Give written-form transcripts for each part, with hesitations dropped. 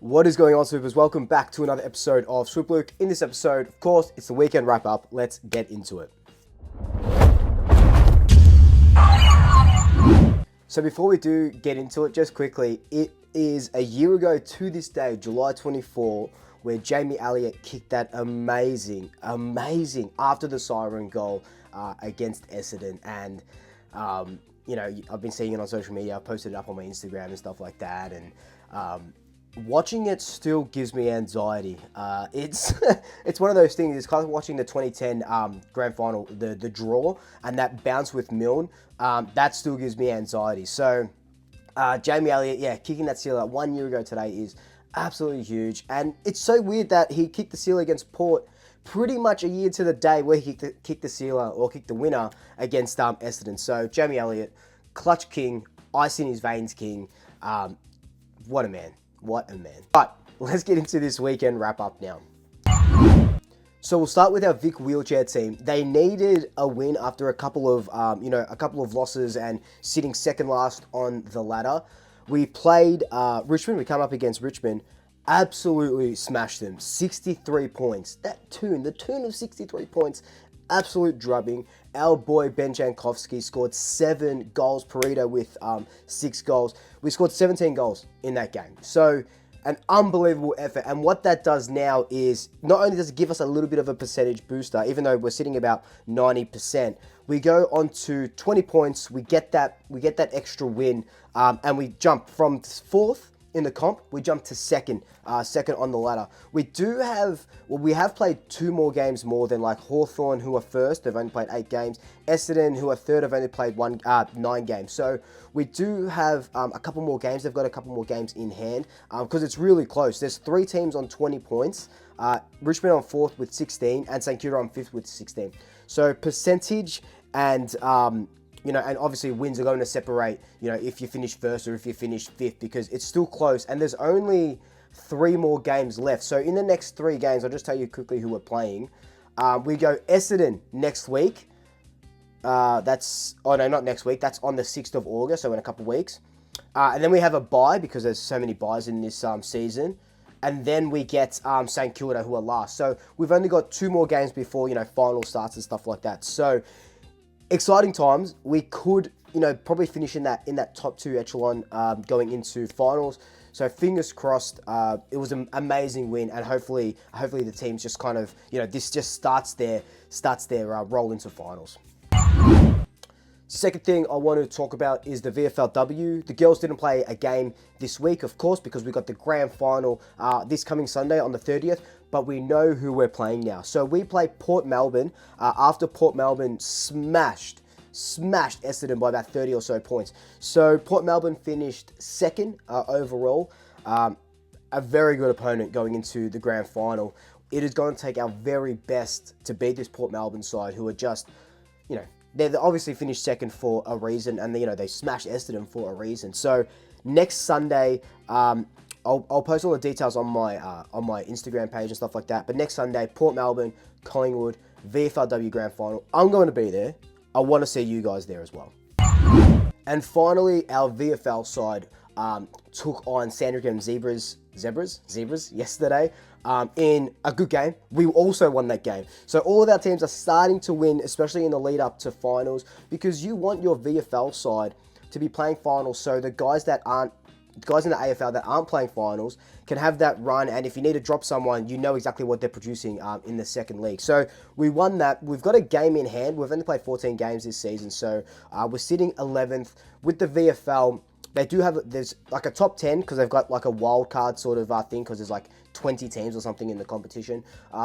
What is going on, Swoopers? Welcome back to another episode of Swoop Luke. In this episode, of course, it's the weekend wrap-up. Let's get into it. So before we do get into it, just quickly, it is a year ago to this day, July 24, where Jamie Elliott kicked that amazing after the siren goal against Essendon. And, I've been seeing it on social media. I've posted it up on my Instagram and stuff like that. And watching it still gives me anxiety. It's one of those things. It's kind of watching the 2010 grand final, the draw, and that bounce with Milne. That still gives me anxiety. So Jamie Elliott, kicking that sealer 1 year ago today is absolutely huge. And it's so weird that he kicked the sealer against Port pretty much a year to the day where he kicked the sealer or kicked the winner against Essendon. So Jamie Elliott, clutch king, ice in his veins king. What a man. What a man. But let's get into this weekend wrap up now. So we'll start with our Vic Wheelchair team. They needed a win after a couple of losses and sitting second last on the ladder. We played Richmond. We come up against Richmond. Absolutely smashed them. 63 points. The tune of 63 points. Absolute drubbing. Our boy Ben Jankowski scored 7 goals. Perito with 6 goals. We scored 17 goals in that game. So an unbelievable effort. And what that does now is not only does it give us a little bit of a percentage booster, even though we're sitting about 90%, we go on to 20 points. We get that extra win, and we jump from 4th in the comp. We jump to second on the ladder. We have played 2 more games more than like Hawthorn, who are first. They've only played 8 games. Essendon, who are third, have only played 9 games. So we do have a couple more games. They've got a couple more games in hand because it's really close. There's 3 teams on 20 points. Richmond on 4th with 16 and St Kilda on 5th with 16. So percentage and and obviously wins are going to separate, if you finish first or if you finish 5th, because it's still close and there's only 3 more games left. So in the next 3 games, I'll just tell you quickly who we're playing. We go Essendon next week. Not next week. That's on the 6th of August, so in a couple of weeks. And then we have a bye because there's so many byes in this season. And then we get St Kilda, who are last. So we've only got 2 more games before, final starts and stuff like that. So exciting times. We could, probably finish in that top 2 echelon going into finals. So fingers crossed. It was an amazing win, and hopefully the teams just kind of, this just starts their roll into finals. Second thing I want to talk about is the VFLW. The girls didn't play a game this week, of course, because we got the grand final this coming Sunday on the 30th, but we know who we're playing now. So we play Port Melbourne after Port Melbourne smashed Essendon by about 30 or so points. So Port Melbourne finished second overall. A very good opponent going into the grand final. It is going to take our very best to beat this Port Melbourne side, who are just, they obviously finished second for a reason, and they smashed Essendon for a reason. So next Sunday, I'll post all the details on my Instagram page and stuff like that. But next Sunday, Port Melbourne, Collingwood, VFLW Grand Final. I'm going to be there. I want to see you guys there as well. And finally, our VFL side took on Sandringham Zebras yesterday in a good game. We also won that game. So all of our teams are starting to win, especially in the lead up to finals, because you want your VFL side to be playing finals, so the guys in the AFL that aren't playing finals can have that run, and if you need to drop someone, you know exactly what they're producing in the second league. So we won that. We've got a game in hand. We've only played 14 games this season, so we're sitting 11th. With the VFL, they do have, there's like a top 10, because they've got like a wild card sort of thing, because there's like 20 teams or something in the competition.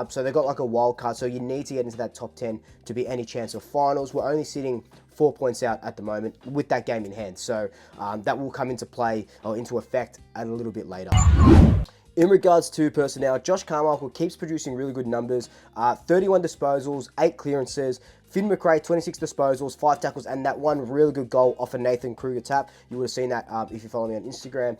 So they've got like a wild card, so you need to get into that top 10 to be any chance of finals. We're only sitting 4 points out at the moment with that game in hand. So that will come into play or into effect a little bit later. In regards to personnel, Josh Carmichael keeps producing really good numbers. 31 disposals, 8 clearances. Finn McRae, 26 disposals, 5 tackles, and that one really good goal off a Nathan Kruger tap. You would have seen that if you follow me on Instagram.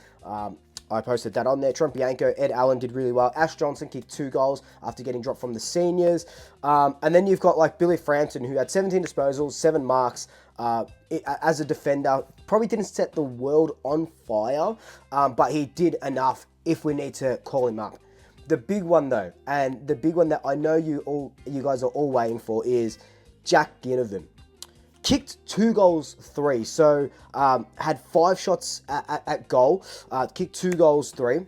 I posted that on there. Trent Bianco, Ed Allen did really well. Ash Johnson kicked 2 goals after getting dropped from the seniors. And then you've got like Billy Frampton, who had 17 disposals, 7 marks. As a defender, probably didn't set the world on fire, but he did enough if we need to call him up. The big one though, and the big one that I know you guys are all waiting for, is Jack Ginnivan. Kicked 2 goals, 3. So had 5 shots at goal. Kicked 2 goals, 3.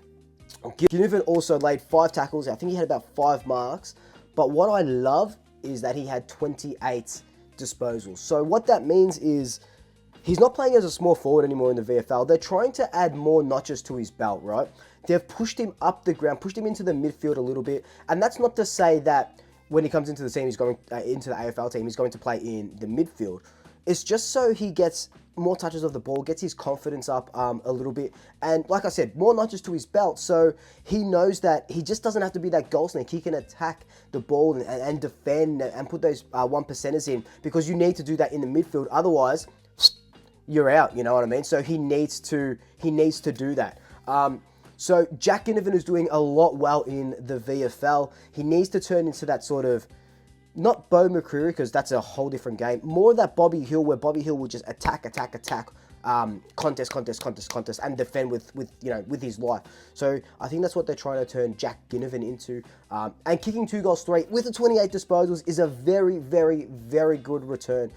Ginnivan also laid 5 tackles. I think he had about 5 marks. But what I love is that he had 28 disposals. So what that means is he's not playing as a small forward anymore in the VFL. They're trying to add more notches to his belt, right? They've pushed him up the ground, pushed him into the midfield a little bit. And that's not to say that when he comes into the team, he's going into the AFL team, he's going to play in the midfield. It's just so he gets more touches of the ball, gets his confidence up a little bit. And like I said, more notches to his belt. So he knows that he just doesn't have to be that goal snake. He can attack the ball and defend and put those 1%ers in, because you need to do that in the midfield. Otherwise, you're out, you know what I mean? So he needs to do that. So Jack Ginnivan is doing a lot well in the VFL. He needs to turn into that sort of, not Bo McCreary, because that's a whole different game, more of that Bobby Hill, where Bobby Hill will just attack, contest, and defend with his life. So I think that's what they're trying to turn Jack Ginnivan into. And kicking 2 goals, 3 with the 28 disposals is a very, very, very good return.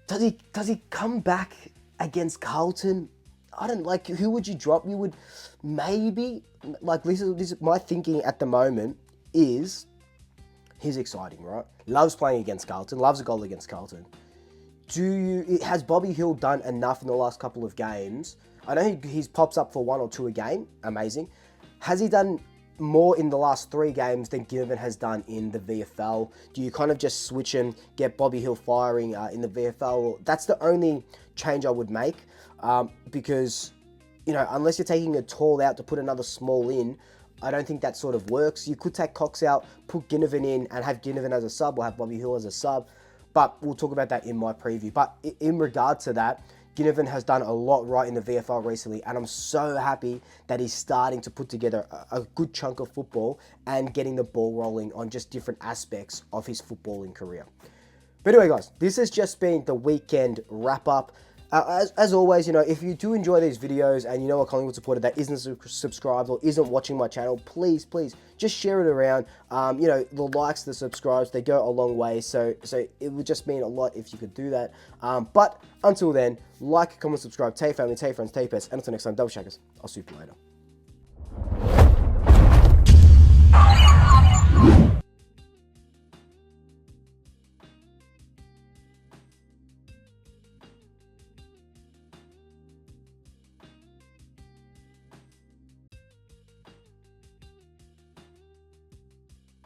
Does he come back against Carlton? I don't like. Who would you drop? You would maybe like. This is my thinking at the moment. Is he's exciting, right? Loves playing against Carlton. Loves a goal against Carlton. Has Bobby Hill done enough in the last couple of games? I know he's pops up for 1 or 2 a game. Amazing. Has he done more in the last 3 games than Ginnivan has done in the VFL? Do you kind of just switch and get Bobby Hill firing in the VFL? That's the only change I would make, because, you know, unless you're taking a tall out to put another small in, I don't think that sort of works. You could take Cox out, put Ginnivan in, and have Ginnivan as a sub, or have Bobby Hill as a sub, but we'll talk about that in my preview. But in regard to that, Ginnivan has done a lot right in the VFL recently, and I'm so happy that he's starting to put together a good chunk of football and getting the ball rolling on just different aspects of his footballing career. But anyway, guys, this has just been the weekend wrap-up. As always, you know, if you do enjoy these videos and you know a Collingwood supporter that isn't subscribed or isn't watching my channel, please just share it around. You know, the likes, the subscribes, they go a long way. So it would just mean a lot if you could do that. But until then, like, comment, subscribe, tell your family, tell your friends, tell your pets, and until next time, double checkers. I'll see you later.